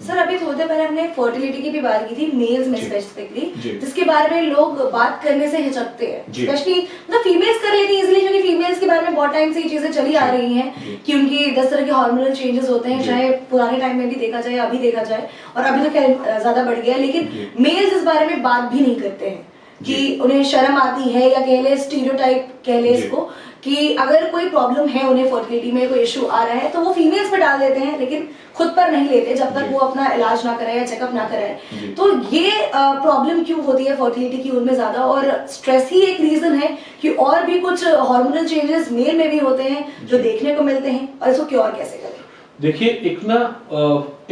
Sir अभी थोड़ी देर पहले हमने फर्टिलिटी की भी बात की थी, मेल्स में स्पेसिफिकली, जिसके बारे में लोग बात करने से हिचकते हैं, स्पेशली मतलब फीमेल्स कर लेती हैं इजीली, क्योंकि फीमेल्स के बारे में बहुत टाइम से ये चीजें चली आ रही हैं कि उनकी 10 तरह के हार्मोनल चेंजेस होते हैं, चाहे पुराने टाइम में भी देखा जाए, अभी देखा जाए, और अभी तो खैर ज्यादा बढ़ गया है, लेकिन मेल्स इस बारे में बात भी नहीं करते हैं कि उन्हें शर्म आती है, या कह ले स्टीरियोटाइप कह ले इसको, कि अगर कोई प्रॉब्लम है उन्हें फर्टिलिटी में कोई इशू आ रहा है तो वो फीमेल्स पे डाल देते हैं, लेकिन खुद पर नहीं लेते जब तक वो अपना इलाज ना कराए या चेकअप ना कराए। तो ये प्रॉब्लम क्यों होती है फर्टिलिटी की उनमें ज्यादा, और स्ट्रेस ही एक रीजन है कि और भी कुछ हार्मोनल चेंजेस मेल में भी होते हैं जो देखने को मिलते हैं, और इसको क्योर कैसे करें? देखिए,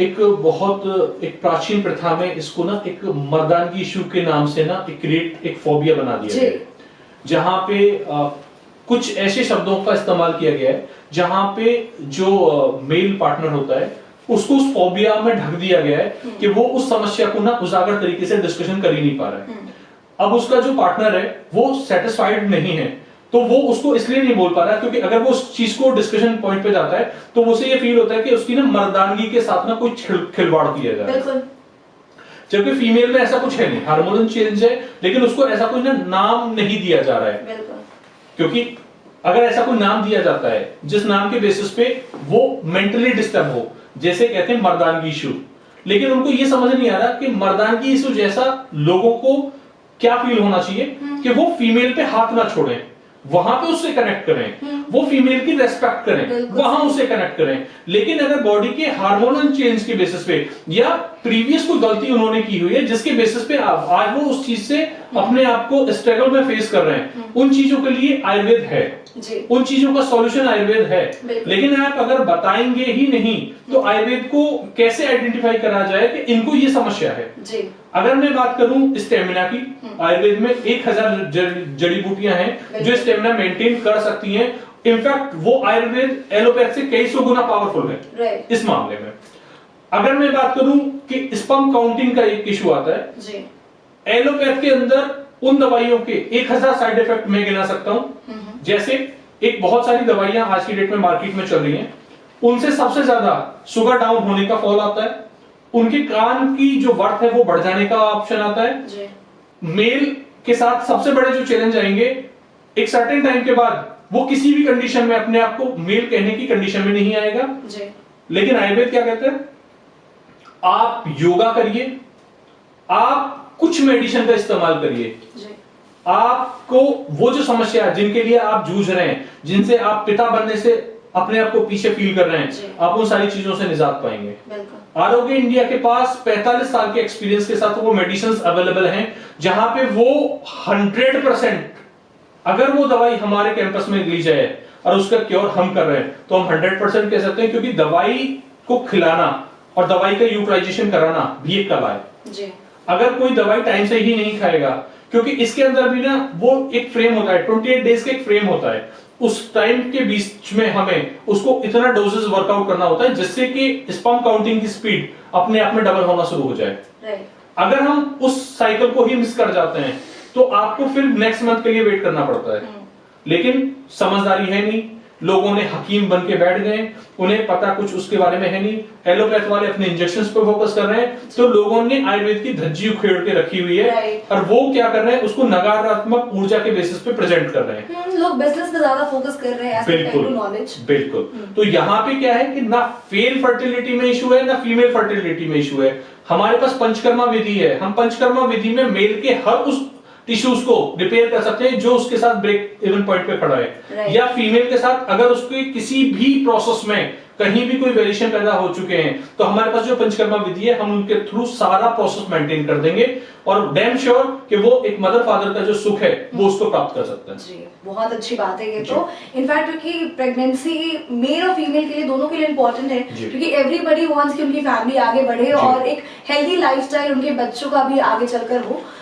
एक बहुत एक प्राचीन प्रथा में इसको ना एक मर्दानगी इशू के नाम से ना एक फोबिया बना दिया गया है, जहां पे कुछ ऐसे शब्दों का इस्तेमाल किया गया है जहां पे जो मेल पार्टनर होता है उसको उस फोबिया में ढक दिया गया है कि वो उस समस्या को ना उजागर तरीके से डिस्कशन कर ही नहीं पा रहा है। अब उसका जो पार्टनर है वो सेटिस्फाइड नहीं है, तो वो उसको इसलिए नहीं बोल पा रहा है क्योंकि अगर वो उस चीज को डिस्कशन पॉइंट पे जाता है तो उसे ये फील होता है कि उसकी ना मर्दानगी के साथ ना कोई खिलवाड़ किया जा रहा है, जबकि फीमेल में ऐसा कुछ है नहीं, हार्मोनल चेंज है, लेकिन उसको ऐसा कोई ना नाम नहीं दिया जा रहा है। क्योंकि अगर ऐसा कोई नाम दिया जाता है जिस नाम के बेसिस पे वो मेंटली डिस्टर्ब हो, जैसे कहते हैं मर्दानगी इशू, लेकिन उनको ये समझ नहीं आ रहा कि मर्दानगी इशू जैसा लोगों को क्या फील होना चाहिए कि वो फीमेल पे हाथ ना छोड़ें, वहां पे उससे कनेक्ट करें, वो फीमेल की रेस्पेक्ट करें, वहां उससे कनेक्ट करें। लेकिन अगर बॉडी के हार्मोनल चेंज के बेसिस पे या प्रीवियस कोई गलती उन्होंने की हुई है जिसके बेसिस पे आज वो उस चीज से अपने आप को स्ट्रगल में फेस कर रहे हैं, उन चीजों के लिए आयुर्वेद है, उन चीजों का सॉल्यूशन आयुर्वेद है। लेकिन आप अगर बताएंगे ही नहीं तो आयुर्वेद को कैसे आइडेंटिफाई करा जाए कि इनको ये समस्या है? अगर मैं बात करूं स्टेमिना की, आयुर्वेद में 1000 जड़ी बूटियां हैं जो स्टेमिना मेंटेन कर सकती हैं। इनफैक्ट वो आयुर्वेद एलोपैथ से कई सौ गुना पावरफुल है इस मामले में। अगर मैं बात करूं कि स्पर्म काउंटिंग का एक इशू आता है, एलोपैथ के अंदर उन दवाइयों के 1000 साइड इफेक्ट मैं गिना सकता हूं। जैसे एक बहुत सारी दवाइयां आज की डेट में मार्केट में चल रही हैं, उनसे सबसे ज्यादा शुगर डाउन होने का फॉल आता है, उनके कान की जो वर्थ है वो बढ़ जाने का ऑप्शन आता है। मेल के साथ सबसे बड़े जो चैलेंज आएंगे, एक सर्टेन टाइम के बाद वो किसी भी कंडीशन में अपने आप को मेल कहने की कंडीशन में नहीं आएगा। लेकिन आयुर्वेद क्या कहते हैं? आप योगा करिए, आप कुछ मेडिसिन का इस्तेमाल करिए, आपको वो जो समस्या जिनके लिए आप जूझ रहे हैं, जिनसे आप पिता बनने से अपने आप को पीछे फील कर रहे हैं, आप उन सारी चीजों से निजात पाएंगे। आरोग्य इंडिया के पास 45 साल के एक्सपीरियंस के साथ वो मेडिसिन अवेलेबल हैं जहां पे वो 100% अगर वो दवाई हमारे कैंपस में ली जाए और उसका क्योर हम कर रहे हैं तो हम 100% कह सकते हैं, क्योंकि दवाई को खिलाना और दवाई का यूटिलाइजेशन कराना भी एक कला है। अगर कोई दवाई टाइम से ही नहीं खाएगा, क्योंकि इसके अंदर भी ना वो एक फ्रेम होता है, 28 डेज का एक फ्रेम होता है, उस टाइम के बीच में हमें उसको इतना डोजेस वर्कआउट करना होता है जिससे कि स्पर्म काउंटिंग की स्पीड अपने आप में डबल होना शुरू हो जाए। अगर हम उस साइकिल को ही मिस कर जाते हैं तो आपको फिर नेक्स्ट मंथ के लिए वेट करना पड़ता है। लेकिन समझदारी है नहीं, लोगों ने हकीम बन के बैठ गए, उन्हें पता कुछ उसके बारे में है नहीं, एलोपैथ वाले अपने इंजेक्शंस पर फोकस कर रहे हैं, तो लोगों ने आयुर्वेद की धज्जी उखेड़ के रखी हुई है और वो क्या कर रहे हैं, उसको नकारात्मक ऊर्जा के बेसिस पे प्रेजेंट कर रहे हैं। लोग बिजनेस पे ज्यादा फोकस कर रहे हैं, बिल्कुल। तो यहाँ पे क्या है कि ना मेल फर्टिलिटी में इशू है ना फीमेल फर्टिलिटी में इशू है। हमारे पास पंचकर्मा विधि है, हम पंचकर्मा विधि में मेल के हर उस टिश्यूज को रिपेयर कर सकते हैं जो उसके साथ ब्रेक इवन पॉइंट पे खड़ा है, या फीमेल के साथ अगर उसके किसी भी प्रोसेस में कहीं भी कोई वेरिएशन पैदा हो चुके हैं तो हमारे पास जो पंचकर्मा विधि है हम उनके थ्रू सारा प्रोसेस मेंटेन कर देंगे और डैम श्योर कि वो एक मदर फादर का जो सुख है वो उसको प्राप्त कर सकते हैं। जी, बहुत अच्छी बात है ये तो। इनफैक्ट क्योंकि प्रेगनेंसी मेल और फीमेल के लिए दोनों के लिए इंपॉर्टेंट है, क्योंकि एवरीबडी वांट्स कि उनकी फैमिली आगे बढ़े और एक हेल्दी लाइफस्टाइल उनके बच्चों का भी आगे चलकर हो।